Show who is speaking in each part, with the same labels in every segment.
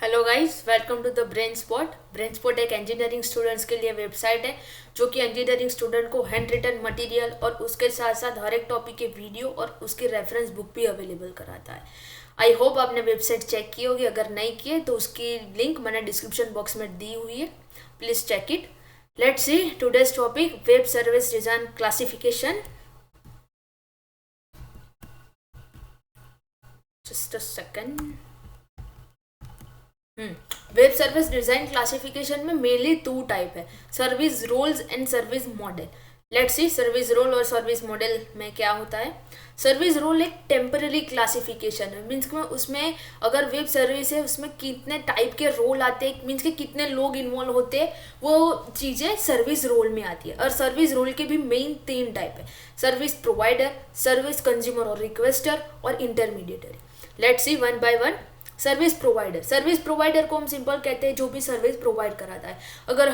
Speaker 1: Hello guys, welcome to the brain spot. Brain spot एक engineering students के लिए website है जो कि इंजीनियरिंग स्टूडेंट को हैंड रिटन मटेरियल और उसके साथ साथ हर एक टॉपिक के वीडियो और उसकी रेफरेंस बुक भी अवेलेबल कराता है। आई होप आपने वेबसाइट चेक की होगी। अगर नहीं किए तो उसकी लिंक मैंने डिस्क्रिप्शन बॉक्स में दी हुई है, please check it. Let's see today's topic, web service design classification. Just a second. Web service design classification में मेनली टू टाइप है, service roles and service model. Let's see service role और service model में क्या होता है। Service role एक temporary classification है, means कि उसमें अगर वेब सर्विस है उसमें कितने टाइप के रोल आते हैं, मीन्स कि कितने लोग इन्वॉल्व होते हैं, वो चीज़ें सर्विस रोल में आती है। और सर्विस रोल के भी मेन तीन टाइप है, सर्विस प्रोवाइडर, सर्विस कंज्यूमर और रिक्वेस्टर और intermediary. Let's see one by one. Service provider को हम सिंपल कहते हैं जो भी सर्विस प्रोवाइड कराता है। अगर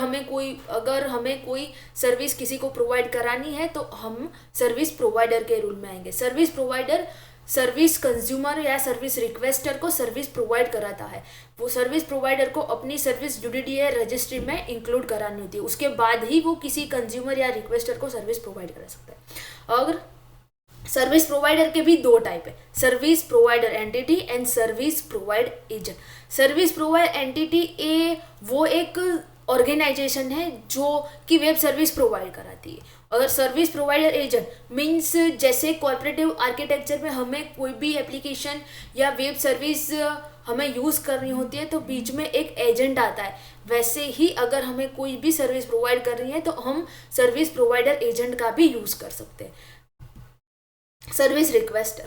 Speaker 1: हमें कोई सर्विस किसी को प्रोवाइड करानी है तो हम सर्विस प्रोवाइडर के रूल में आएंगे। सर्विस प्रोवाइडर सर्विस कंज्यूमर या सर्विस रिक्वेस्टर को सर्विस प्रोवाइड कराता है। वो सर्विस प्रोवाइडर को अपनी सर्विस यूडीडीए रजिस्ट्री में इंक्लूड करानी होती है, उसके बाद ही वो किसी कंज्यूमर या रिक्वेस्टर को सर्विस प्रोवाइड करा सकता है। अगर सर्विस प्रोवाइडर के भी दो टाइप है, service provider entity and service provide agent. Service provide entity वो एक ऑर्गेनाइजेशन है जो कि वेब सर्विस प्रोवाइड कराती है। अगर सर्विस प्रोवाइडर एजेंट मीन्स जैसे कॉर्पोरेटिव आर्किटेक्चर में हमें कोई भी एप्लीकेशन या वेब सर्विस हमें यूज़ करनी होती है तो बीच में एक एजेंट आता है, वैसे ही अगर हमें कोई भी सर्विस प्रोवाइड करनी है तो हम सर्विस प्रोवाइडर एजेंट का भी यूज़ कर सकते हैं। सर्विस रिक्वेस्टर,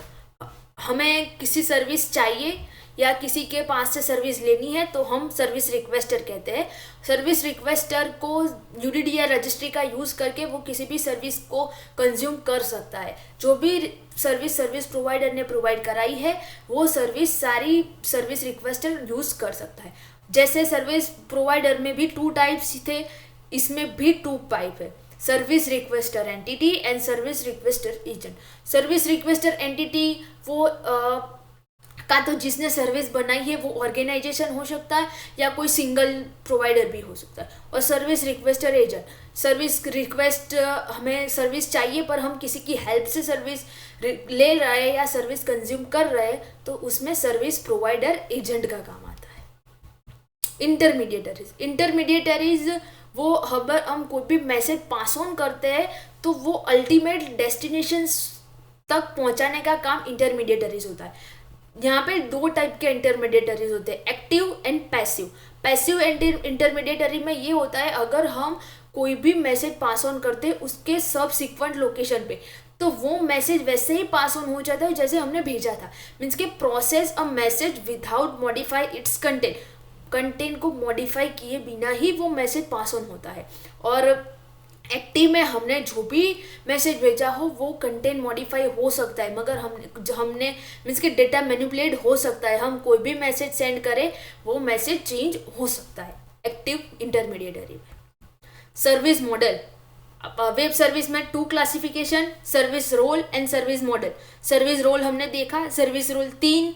Speaker 1: हमें किसी सर्विस चाहिए या किसी के पास से सर्विस लेनी है तो हम सर्विस रिक्वेस्टर कहते हैं। सर्विस रिक्वेस्टर को यूडीडीआर रजिस्ट्री का यूज़ करके वो किसी भी सर्विस को कंज्यूम कर सकता है। जो भी सर्विस प्रोवाइडर ने प्रोवाइड कराई है वो सर्विस सारी सर्विस रिक्वेस्टर यूज़ कर सकता है। जैसे सर्विस प्रोवाइडर में भी टू टाइप्स थे, इसमें भी टू टाइप है, service requester entity and service requester agent. Service requester entity वो का तो जिसने सर्विस बनाई है वो ऑर्गेनाइजेशन हो सकता है या कोई सिंगल प्रोवाइडर भी हो सकता है। और service requester agent, service request हमें सर्विस चाहिए पर हम किसी की हेल्प से सर्विस ले रहे हैं या सर्विस कंज्यूम कर रहे हैं तो उसमें सर्विस प्रोवाइडर एजेंट का काम आता है। इंटरमीडिएटरीज वो हम कोई भी मैसेज पास ऑन करते हैं तो वो अल्टीमेट डेस्टिनेशन तक पहुंचाने का काम इंटरमीडिएटरीज होता है। यहाँ पे दो टाइप के इंटरमीडिएटरीज होते हैं, active and passive. Passive intermediary में ये होता है अगर हम कोई भी मैसेज पास ऑन करते हैं उसके सब सिक्वेंट लोकेशन पे तो वो मैसेज वैसे ही पास ऑन हो जाता है जैसे हमने भेजा था, मीन्स के process a message without modify it's content को मॉडिफाई किए बिना ही वो मैसेज पास ऑन होता है। और एक्टिव में हमने जो भी मैसेज भेजा हो वो कंटेंट मॉडिफाई हो सकता है, मगर हमने मीन्स कि डेटा मैनिपुलेट हो सकता है, हम कोई भी मैसेज सेंड करें वो मैसेज चेंज हो सकता है एक्टिव इंटरमीडिएटरी में। सर्विस मॉडल, वेब सर्विस में two classification, service role and service model. Service role हमने देखा, सर्विस रोल तीन,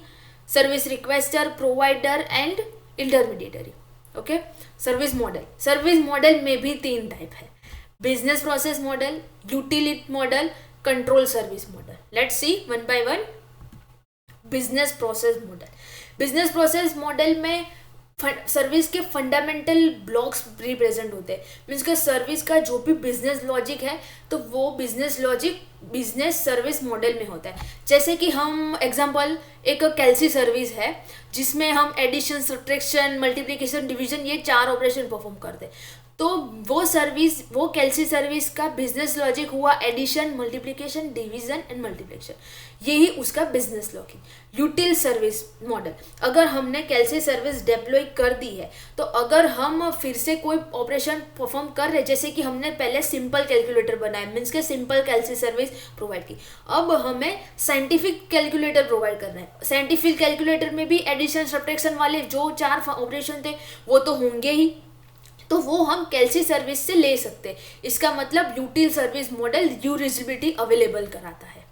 Speaker 1: service requester, provider and intermediatory. Okay. Service model में भी तीन टाइप है, business process model, utility model, control service model. Let's see one by one. Business process model में service के fundamental blocks represent होते हैं, means के सर्विस का जो भी बिजनेस लॉजिक है तो वो business logic business service model में होता है। जैसे कि हम एग्जांपल एक कैल्सी सर्विस है जिसमें हम एडिशन, सब्ट्रैक्शन, मल्टीप्लिकेशन, डिवीजन ये चार ऑपरेशन परफॉर्म करते हैं, तो वो कैल्सी सर्विस का बिजनेस लॉजिक हुआ addition, multiplication, division and multiplication, यही उसका business logic. Util service model, अगर हमने कैल्सी सर्विस डिप्लॉय कर दी है तो अगर हम फिर से कोई ऑपरेशन परफॉर्म कर रहे, जैसे कि हमने पहले सिंपल कैलकुलेटर बनाया, मीन्स के सिंपल कैल्सी सर्विस प्रोवाइड की, अब हमें साइंटिफिक कैलकुलेटर प्रोवाइड करना है। साइंटिफिक कैलकुलेटर में भी एडिशन, सब्ट्रैक्शन वाले जो चार ऑपरेशन थे वो तो होंगे ही, तो वो हम कैल्सी सर्विस से ले सकते हैं। इसका मतलब यूटिल सर्विस मॉडल यूटिलिटी अवेलेबल कराता है।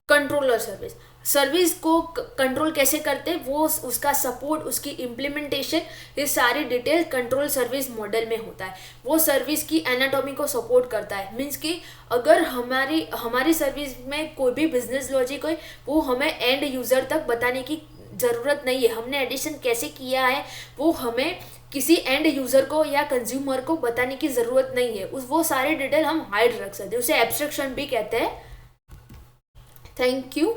Speaker 1: कंट्रोलर सर्विस, सर्विस को कंट्रोल कैसे करते हैं, वो उसका सपोर्ट, उसकी इम्प्लीमेंटेशन, ये सारी डिटेल कंट्रोल सर्विस मॉडल में होता है। वो सर्विस की एनाटॉमी को सपोर्ट करता है। मीन्स कि अगर हमारी सर्विस में कोई भी बिजनेस लॉजिक हो, वो हमें एंड यूज़र तक बताने की ज़रूरत नहीं है। हमने एडिशन कैसे किया है वो हमें किसी एंड यूज़र को या कंज्यूमर को बताने की ज़रूरत नहीं है। वो सारे डिटेल हम हाइड रख सकते हैं, उसे एब्स्ट्रैक्शन भी कहते हैं। Thank you.